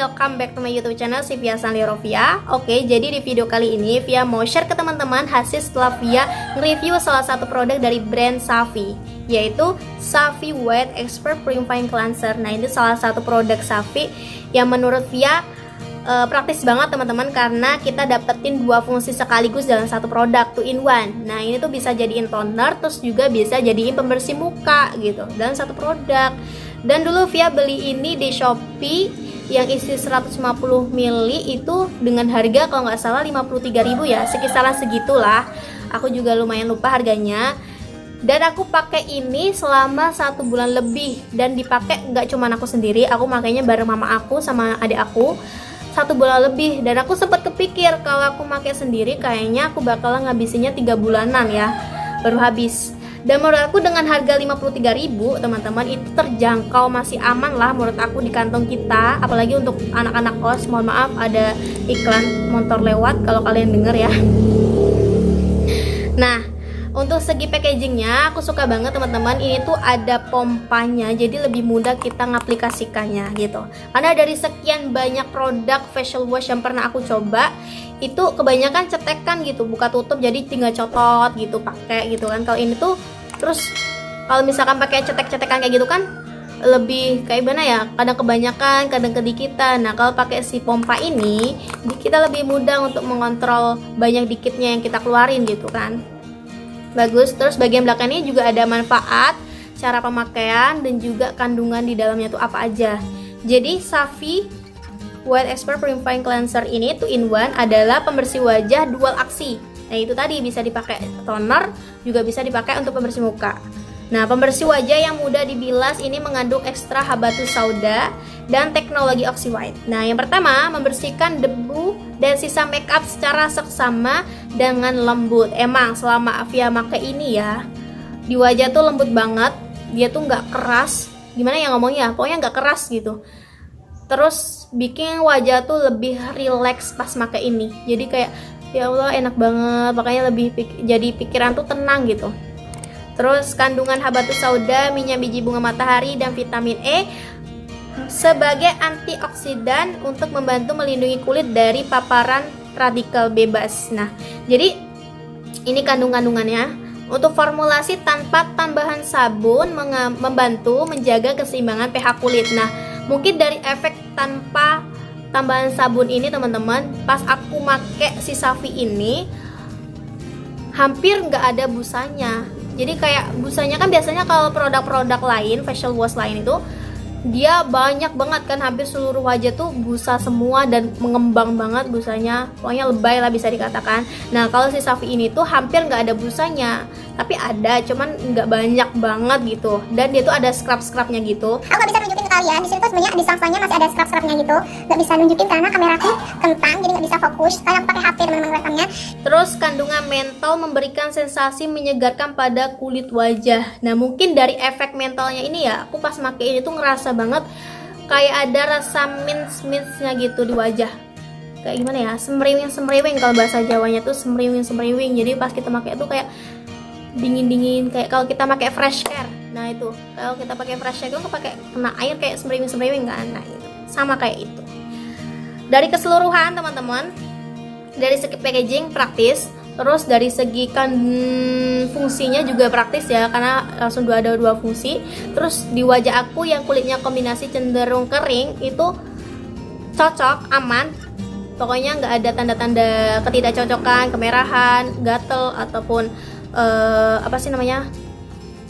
welcome back to my YouTube channel si Via Selalu. Oke, jadi di video kali ini Via mau share ke teman-teman hasil setelah Via nge-review salah satu produk dari brand SAFI, yaitu SAFI White Expert Purifying Cleanser. Nah, ini salah satu produk SAFI yang menurut Via praktis banget teman-teman, karena kita dapetin dua fungsi sekaligus dalam satu produk, 2 in 1. Nah, ini tuh bisa jadiin toner, terus juga bisa jadiin pembersih muka gitu dalam satu produk. Dan dulu Via beli ini di Shopee yang isi 150 ml itu dengan harga kalau nggak salah 53.000 ya, sekisaran segitulah. Aku juga lumayan lupa harganya. Dan aku pakai ini selama 1 bulan lebih, dan dipakai nggak cuma aku sendiri, aku makainya bareng mama aku sama adik aku 1 bulan lebih. Dan aku sempat kepikir kalau aku pakai sendiri kayaknya aku bakalan ngabisinnya 3 bulanan ya, baru habis. Dan menurut aku dengan harga 53.000 teman-teman itu terjangkau, masih aman lah menurut aku di kantong kita, apalagi untuk anak-anak kos. Mohon maaf ada iklan motor lewat kalau kalian denger ya. Nah, untuk segi packagingnya aku suka banget teman-teman. Ini tuh ada pompanya, jadi lebih mudah kita ngaplikasikannya gitu. Karena dari sekian banyak produk facial wash yang pernah aku coba, itu kebanyakan cetekan gitu, buka tutup, jadi tinggal cotot gitu pakai gitu kan. Kalau ini tuh terus kalau misalkan pakai cetek-cetekan kayak gitu kan lebih kayak gimana ya, kadang kebanyakan, kadang kedikitan. Nah, kalau pakai si pompa ini kita lebih mudah untuk mengontrol banyak dikitnya yang kita keluarin gitu kan. Bagus. Terus bagian belakang ini juga ada manfaat, cara pemakaian, dan juga kandungan di dalamnya tuh apa aja. Jadi SAFI White Expert Purifying Cleanser ini 2 in 1 adalah pembersih wajah dual aksi. Nah, itu tadi bisa dipakai toner, juga bisa dipakai untuk pembersih muka. Nah, pembersih wajah yang mudah dibilas ini mengandung ekstra habatus sauda dan teknologi oxy white. Nah, yang pertama, membersihkan debu dan sisa makeup secara seksama dengan lembut. Emang selama Via pakai ini ya, di wajah tuh lembut banget, dia tuh nggak keras. Gimana ya ngomongnya? Pokoknya nggak keras gitu. Terus bikin wajah tuh lebih rileks pas pakai ini. Jadi kayak ya Allah enak banget, makanya lebih jadi pikiran tuh tenang gitu. Terus kandungan habatus sauda, minyak biji bunga matahari, dan vitamin E sebagai antioksidan untuk membantu melindungi kulit dari paparan radikal bebas. Nah, jadi ini kandungannya. Untuk formulasi tanpa tambahan sabun membantu menjaga keseimbangan pH kulit. Nah, mungkin dari efek tanpa tambahan sabun ini teman-teman, pas aku make si SAFI ini hampir nggak ada busanya. Jadi kayak busanya kan biasanya kalau produk-produk lain, facial wash lain itu dia banyak banget kan, hampir seluruh wajah tuh busa semua dan mengembang banget busanya, pokoknya lebay lah bisa dikatakan. Nah, kalau si SAFI ini tuh hampir nggak ada busanya, tapi ada, cuman nggak banyak banget gitu. Dan dia tuh ada scrub-scrubnya gitu. Aku nggak bisa nunjukin ke kalian, di sini tuh sebenarnya di sampahnya masih ada scrub-scrubnya gitu. Nggak bisa nunjukin karena kameraku kentang, jadi nggak bisa fokus. Kalian pakai HP teman-teman rekamnya. Terus kandungan mentol memberikan sensasi menyegarkan pada kulit wajah. Nah, mungkin dari efek mentolnya ini ya, aku pas pakai ini tuh ngerasa banget kayak ada rasa mints-mintsnya gitu di wajah. Kayak gimana ya, semriwing kalau bahasa Jawanya tuh semriwing. Jadi pas kita pakai itu kayak dingin, kayak kalau kita pakai fresh care. Nah, itu kalau kita pakai fresh care itu pakai kena air kayak semriwing kan. Nah, itu sama kayak itu. Dari keseluruhan teman-teman, dari segi packaging praktis, terus dari segi fungsinya juga praktis ya, karena langsung ada dua fungsi. Terus di wajah aku yang kulitnya kombinasi cenderung kering itu cocok, aman. Pokoknya nggak ada tanda-tanda ketidakcocokan, kemerahan, gatel, ataupun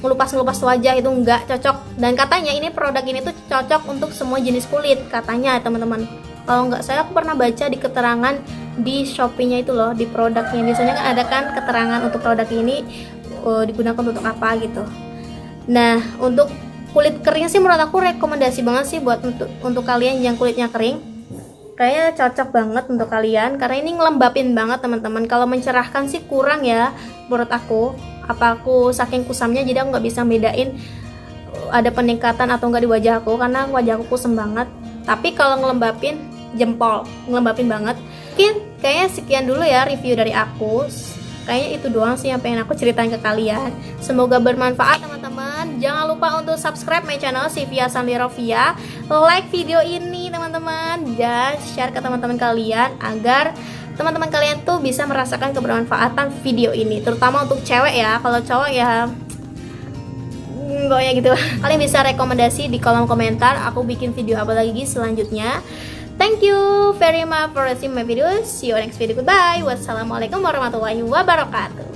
ngelupas wajah, itu nggak cocok. Dan katanya ini produk ini tuh cocok untuk semua jenis kulit katanya teman-teman. Kalau nggak salah aku pernah baca di keterangan di Shopee-nya itu loh, di produknya biasanya kan ada kan keterangan untuk produk ini digunakan untuk apa gitu. Nah, untuk kulit kering sih menurut aku rekomendasi banget sih buat untuk kalian yang kulitnya kering. Kayaknya cocok banget untuk kalian karena ini ngelembapin banget teman-teman. Kalau mencerahkan sih kurang ya menurut aku. Apa aku saking kusamnya jadi aku nggak bisa bedain ada peningkatan atau enggak di wajah aku, karena wajah aku kusam banget. Tapi kalau ngelembapin jempol, ngelembapin banget. Mungkin kayaknya sekian dulu ya review dari aku. Kayaknya itu doang sih yang pengen aku ceritain ke kalian. Semoga bermanfaat teman-teman. Jangan lupa untuk subscribe my channel Sivia Sandirovia, like video ini teman-teman, dan share ke teman-teman kalian agar teman-teman kalian tuh bisa merasakan kebermanfaatan video ini, terutama untuk cewek ya. Kalau cowok ya pokoknya gitu. Kalian bisa rekomendasi di kolom komentar aku bikin video apa lagi selanjutnya. Thank you very much for watching my video. See you next video. Goodbye. Wassalamualaikum warahmatullahi wabarakatuh.